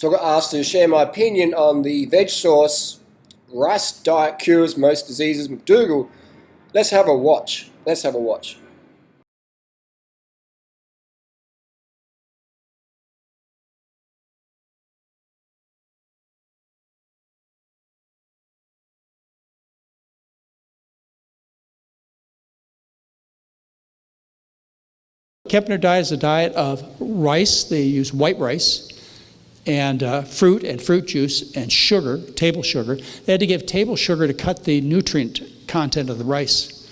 So I got asked to share my opinion on the veg sauce rice diet cures most diseases McDougall. Let's have a watch. Let's have a watch. Kepner diet is a diet of rice. They use white rice and fruit and fruit juice and sugar, table sugar. They had to give table sugar to cut the nutrient content of the rice.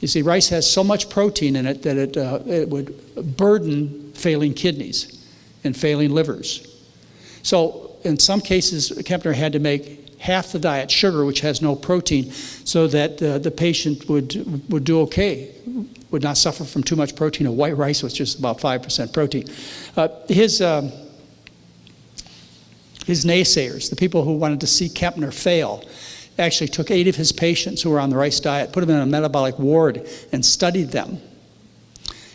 You see, rice has so much protein in it that it would burden failing kidneys and failing livers. So in some cases, Kepner had to make half the diet sugar, which has no protein, so that the patient would do okay, would not suffer from too much protein. A white rice was just about 5% protein. His naysayers, the people who wanted to see Kepner fail, actually took 8 of his patients who were on the rice diet, put them in a metabolic ward, and studied them,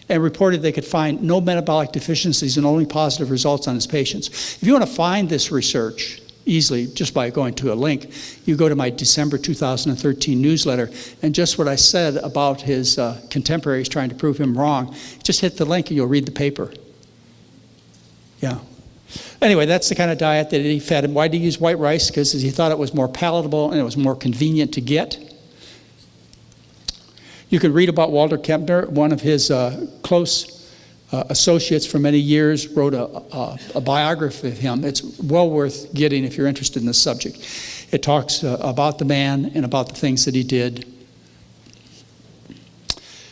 and reported they could find no metabolic deficiencies and only positive results on his patients. If you want to find this research easily, just by going to a link, you go to my December 2013 newsletter, and just what I said about his contemporaries trying to prove him wrong, just hit the link and you'll read the paper. Yeah. Anyway, that's the kind of diet that he fed. Why did he use white rice? Because he thought it was more palatable and it was more convenient to get. You can read about Walter Kepner. One of his close associates for many years wrote a biography of him. It's well worth getting if you're interested in this subject. It talks about the man and about the things that he did.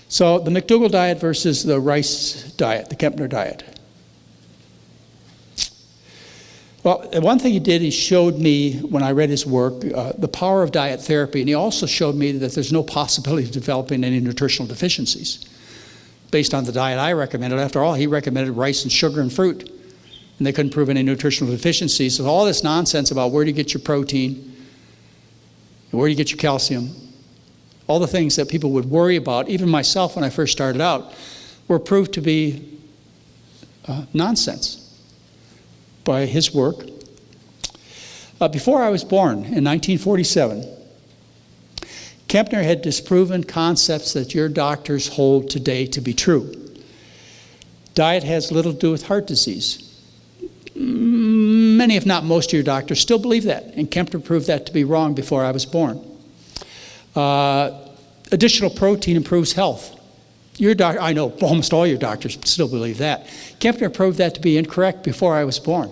So the McDougall diet versus the rice diet, the Kepner diet. Well, one thing he did, he showed me, when I read his work, the power of diet therapy, and he also showed me that there's no possibility of developing any nutritional deficiencies based on the diet I recommended. After all, he recommended rice and sugar and fruit, and they couldn't prove any nutritional deficiencies. So all this nonsense about where do you get your protein, where do you get your calcium, all the things that people would worry about, even myself when I first started out, were proved to be nonsense by his work. Before I was born, in 1947, Kepner had disproven concepts that your doctors hold today to be true. Diet has little to do with heart disease. Many, if not most of your doctors still believe that, and Kepner proved that to be wrong before I was born. Additional protein improves health. I know almost all your doctors still believe that. Kepner proved that to be incorrect before I was born.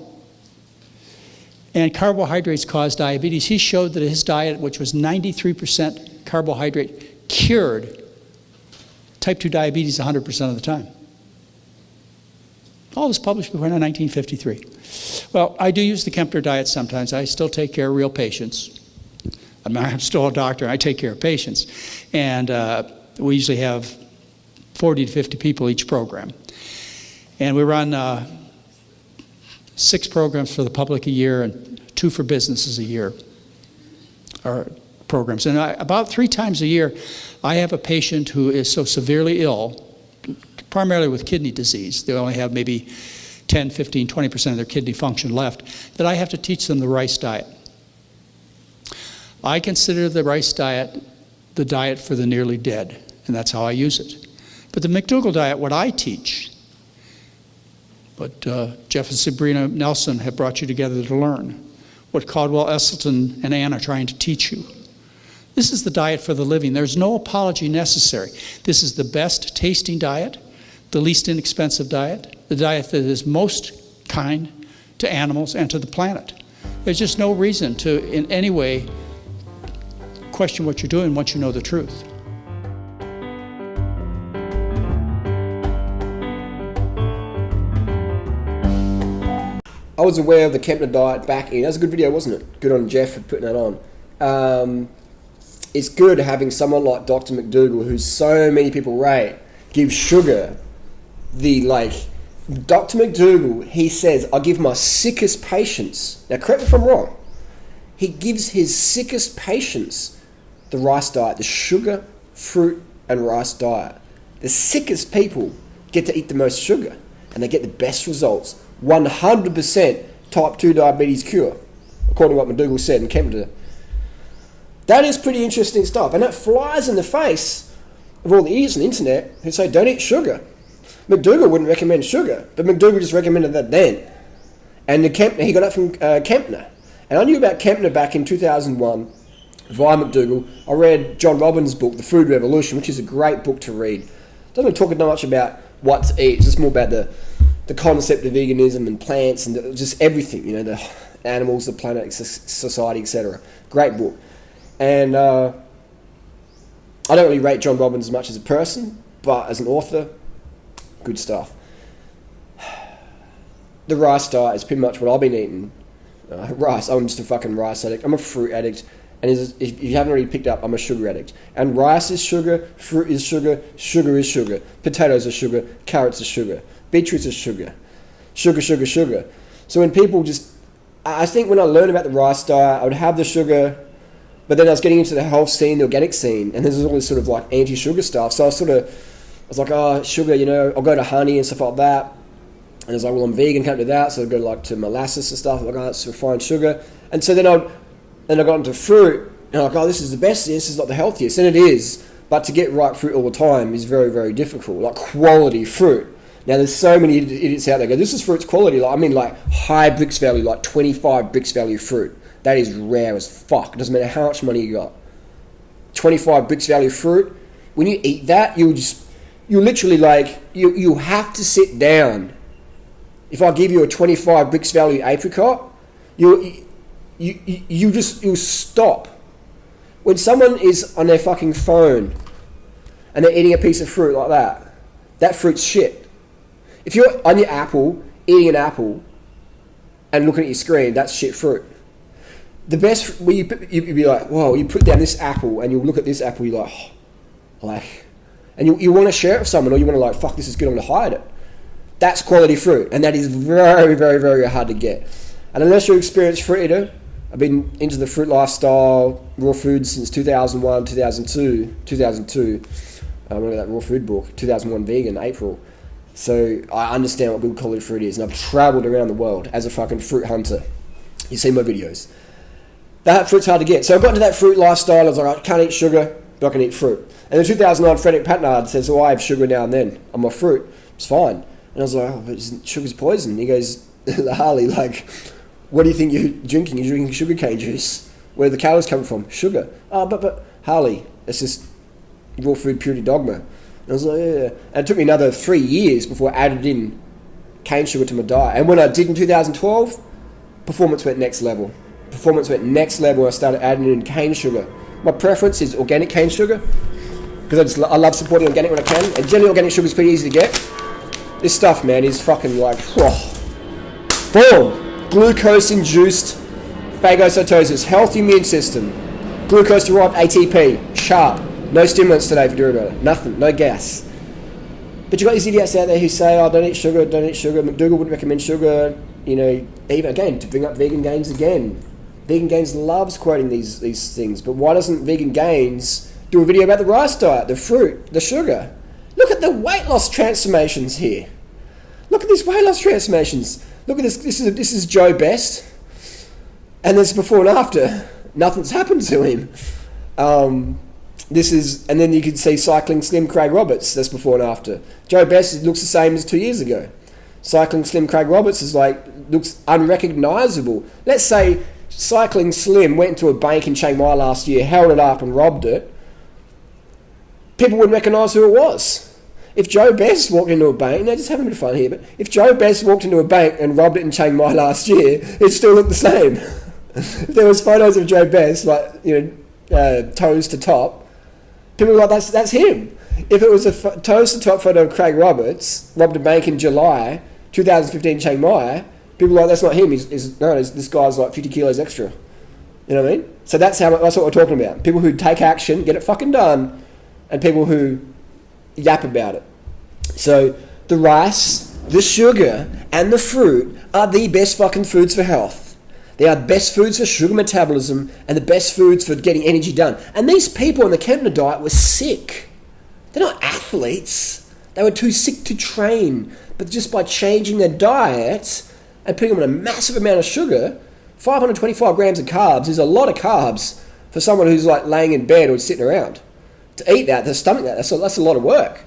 And carbohydrates cause diabetes. He showed that his diet, which was 93% carbohydrate, cured type 2 diabetes 100% of the time. All was published before 1953. Well, I do use the Kepner diet sometimes. I still take care of real patients. I'm still a doctor. I take care of patients. And we usually have 40 to 50 people each program. And we run 6 programs for the public a year and 2 for businesses a year, our programs. And about 3 times a year, I have a patient who is so severely ill, primarily with kidney disease, they only have maybe 10, 15, 20% of their kidney function left, that I have to teach them the rice diet. I consider the rice diet the diet for the nearly dead, and that's how I use it. But the McDougall diet, what I teach, what Jeff and Sabrina Nelson have brought you together to learn, what Caldwell Esselstyn and Ann are trying to teach you. This is the diet for the living. There's no apology necessary. This is the best tasting diet, the least inexpensive diet, the diet that is most kind to animals and to the planet. There's just no reason to, in any way, question what you're doing once you know the truth. I was aware of the Kepner diet back in. That was a good video, wasn't it? Good on Jeff for putting that on. It's good having someone like Dr. McDougall, who so many people rate, give sugar Dr. McDougall, he says, I give my sickest patients, now correct me if I'm wrong, he gives his sickest patients the rice diet, the sugar, fruit and rice diet. The sickest people get to eat the most sugar and they get the best results. 100% type 2 diabetes cure, according to what McDougalls said and Kempner. That is pretty interesting stuff, and that flies in the face of all the idiots on the internet who say don't eat sugar. McDougal wouldn't recommend sugar, but McDougal just recommended that then. And he got that from Kempner. And I knew about Kempner back in 2001 via McDougal. I read John Robbins' book, The Food Revolution, which is a great book to read. Doesn't talk that much about what to eat. It's just more about the concept of veganism and plants and just everything, the animals, the planet, society, etc. Great book. And I don't really rate John Robbins as much as a person, but as an author, good stuff. The rice diet is pretty much what I've been eating. Rice. I'm just a fucking rice addict. I'm a fruit addict. And if you haven't already picked up, I'm a sugar addict. And rice is sugar, fruit is sugar, sugar is sugar. Potatoes are sugar, carrots are sugar. Beetroots are sugar. Sugar, sugar, sugar. So when people I think when I learned about the rice diet, I would have the sugar, but then I was getting into the health scene, the organic scene, and there's all this sort of like anti-sugar stuff. So I was like, oh, sugar, I'll go to honey and stuff like that. And I was like, well, I'm vegan, can't do that. So I'd go to molasses and stuff. Like, oh, that's refined sugar. And so then I got into fruit, and I'm like, oh, this is the best. This is not the healthiest. And it is. But to get ripe fruit all the time is very, very difficult. Like quality fruit. Now, there's so many idiots out there go, this is fruit's quality. Like high bricks value, like 25 bricks value fruit. That is rare as fuck. It doesn't matter how much money you got. 25 bricks value fruit. When you eat that, you literally you have to sit down. If I give you a 25 bricks value apricot, you'll stop. When someone is on their fucking phone and they're eating a piece of fruit like that fruit's shit. If you're on your apple, eating an apple, and looking at your screen, that's shit fruit. The best, where you'd be like, whoa, you put down this apple and you look at this apple, you're and you want to share it with someone, or you want to fuck, this is good, I'm going to hide it. That's quality fruit, and that is very, very, very hard to get. And unless you're an experienced fruit eater, I've been into the fruit lifestyle, raw food since 2001, 2002. I remember that raw food book, 2001 vegan, April. So I understand what good quality fruit is, and I've travelled around the world as a fucking fruit hunter. You see my videos. That fruit's hard to get. So I got into that fruit lifestyle. I was like, I can't eat sugar, but I can eat fruit. And in 2009, Frederick Patnard says, I have sugar now and then on my fruit. It's fine. And I was like, oh, but sugar's poison. And he goes, Harley, what do you think you're drinking? You're drinking sugarcane juice. Where the calories come from? Sugar. Oh, but Harley, it's just raw food purity dogma. And I was like, yeah. And it took me another 3 years before I added in cane sugar to my diet. And when I did in 2012, performance went next level. I started adding in cane sugar. My preference is organic cane sugar, because I love supporting organic when I can. And generally organic sugar is pretty easy to get. This stuff, man, is fucking boom! Glucose-induced phagocytosis, healthy immune system. Glucose-derived ATP, sharp. No stimulants today for Durianrider. Nothing, no gas. But you got these idiots out there who say, oh, don't eat sugar. McDougal wouldn't recommend sugar. Even again, to bring up Vegan Gains again. Vegan Gains loves quoting these things. But why doesn't Vegan Gains do a video about the rice diet, the fruit, the sugar? Look at the weight loss transformations here. Look at these weight loss transformations. Look at this. This is Joe Best. And this before and after. Nothing's happened to him. And then you can see Cycling Slim Craig Roberts. That's before and after. Joe Best looks the same as 2 years ago. Cycling Slim Craig Roberts looks unrecognisable. Let's say Cycling Slim went into a bank in Chiang Mai last year, held it up and robbed it. People wouldn't recognise who it was. If Joe Best walked into a bank, just having a bit of fun here, but if Joe Best walked into a bank and robbed it in Chiang Mai last year, it still looked the same. If there was photos of Joe Best, toes to top, people were like, that's him. If it was a toes to top photo of Craig Roberts, robbed a bank in July 2015 Chiang Mai, people were like, that's not him. This guy's 50 kilos extra. You know what I mean? So that's what we're talking about. People who take action, get it fucking done, and people who yap about it. So the rice, the sugar, and the fruit are the best fucking foods for health. They are the best foods for sugar metabolism and the best foods for getting energy done. And these people on the Kempner diet were sick. They're not athletes. They were too sick to train. But just by changing their diet, and putting them on a massive amount of sugar, 525 grams of carbs is a lot of carbs for someone who's like laying in bed or sitting around. To eat that, to stomach that, that's a lot of work.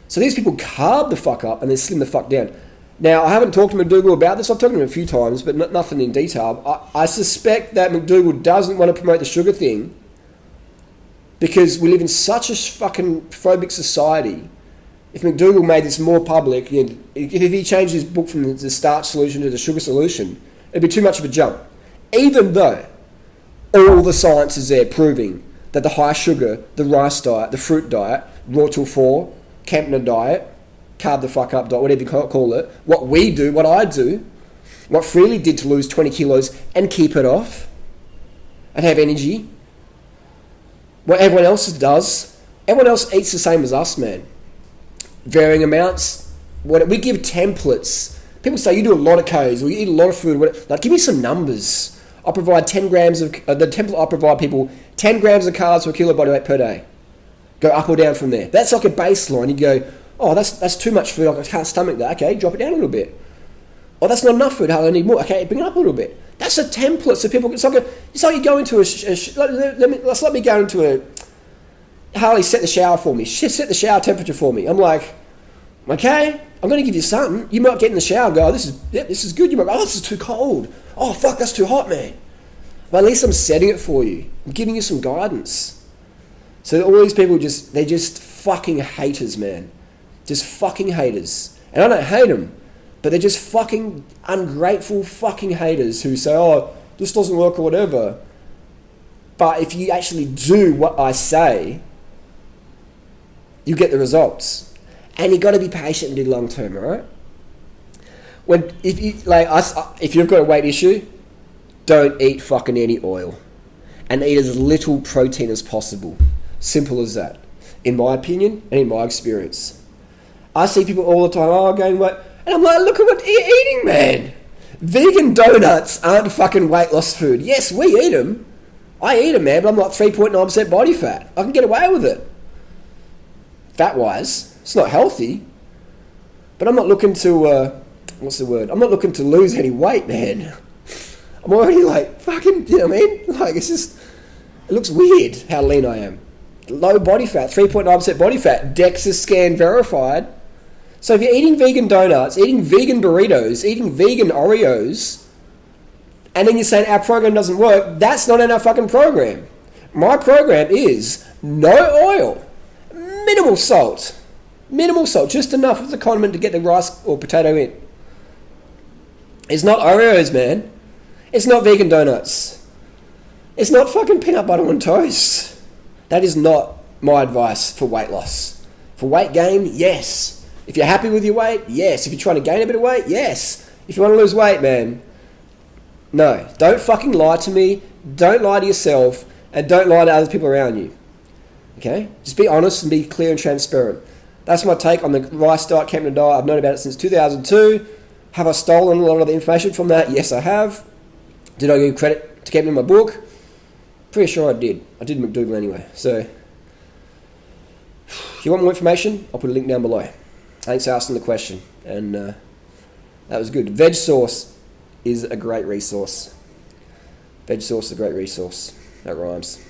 So these people carb the fuck up and then slim the fuck down. Now, I haven't talked to McDougal about this. I've talked to him a few times, but nothing in detail. I suspect that McDougal doesn't want to promote the sugar thing because we live in such a fucking phobic society. If McDougal made this more public, if he changed his book from the starch solution to the sugar solution, it'd be too much of a jump. Even though all the science is there proving that the high sugar, the rice diet, the fruit diet, raw till 4, Kempner diet, carb the fuck up diet, whatever you call it, what we do, what I do, what Freely did to lose 20 kilos and keep it off and have energy, what everyone else does, everyone else eats the same as us, man. Varying amounts. We give templates. People say you do a lot of Ks or you eat a lot of food. Like, give me some numbers. I provide 10 grams of, the template I provide people, 10 grams of carbs per kilo body weight per day. Go up or down from there. That's like a baseline. You go, oh, that's too much food. I can't stomach that. Okay, drop it down a little bit. Oh, that's not enough food. I need more. Okay, bring it up a little bit. That's a template. So people, it's like you go into let me go into a, Harley, set the shower for me. Set the shower temperature for me. I'm like, okay, I'm going to give you something. You might get in the shower and go, oh, this is good. You might go, oh, this is too cold. Oh, fuck, that's too hot, man. But at least I'm setting it for you. I'm giving you some guidance. So all these people they're just fucking haters, man. Just fucking haters. And I don't hate them, but they're just fucking ungrateful fucking haters who say, oh, this doesn't work or whatever. But if you actually do what I say, you get the results. And you've got to be patient and do long term, all right? If you've got a weight issue, don't eat fucking any oil. And eat as little protein as possible. Simple as that. In my opinion and in my experience. I see people all the time, oh, gain weight. And I'm like, look at what you're eating, man. Vegan donuts aren't fucking weight loss food. Yes, we eat them. I eat them, man, but I'm like 3.9% body fat. I can get away with it. Fat-wise, it's not healthy. But I'm not looking to, I'm not looking to lose any weight, man. I'm already like, fucking, you know what I mean? Like, it looks weird how lean I am. Low body fat, 3.9% body fat, DEXA scan verified. So if you're eating vegan donuts, eating vegan burritos, eating vegan Oreos, and then you're saying our program doesn't work, that's not in our fucking program. My program is no oil, minimal salt, just enough of the condiment to get the rice or potato in. It's not Oreos, man. It's not vegan donuts. It's not fucking peanut butter on toast. That is not my advice for weight loss. For weight gain, yes. If you're happy with your weight, yes. If you're trying to gain a bit of weight, yes. If you want to lose weight, man, no. Don't fucking lie to me. Don't lie to yourself. And don't lie to other people around you. Okay? Just be honest and be clear and transparent. That's my take on the rice diet, Kempner diet. I've known about it since 2002. Have I stolen a lot of the information from that? Yes, I have. Did I give credit to Kempner in my book? Pretty sure I did. I did McDougal anyway. So, if you want more information, I'll put a link down below. Thanks for asking the question. And that was good. Veg sauce is a great resource. Veg sauce is a great resource. That rhymes.